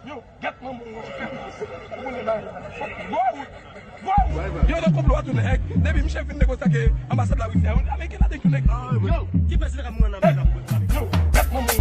Yo, get my money. Yo, don't come to the egg. Maybe I'm chef in the Gosake, ambassador with them. I'm making nothing to make. Yo, keep us like a man. Yo, get my money.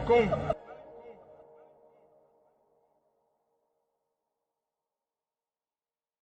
Come.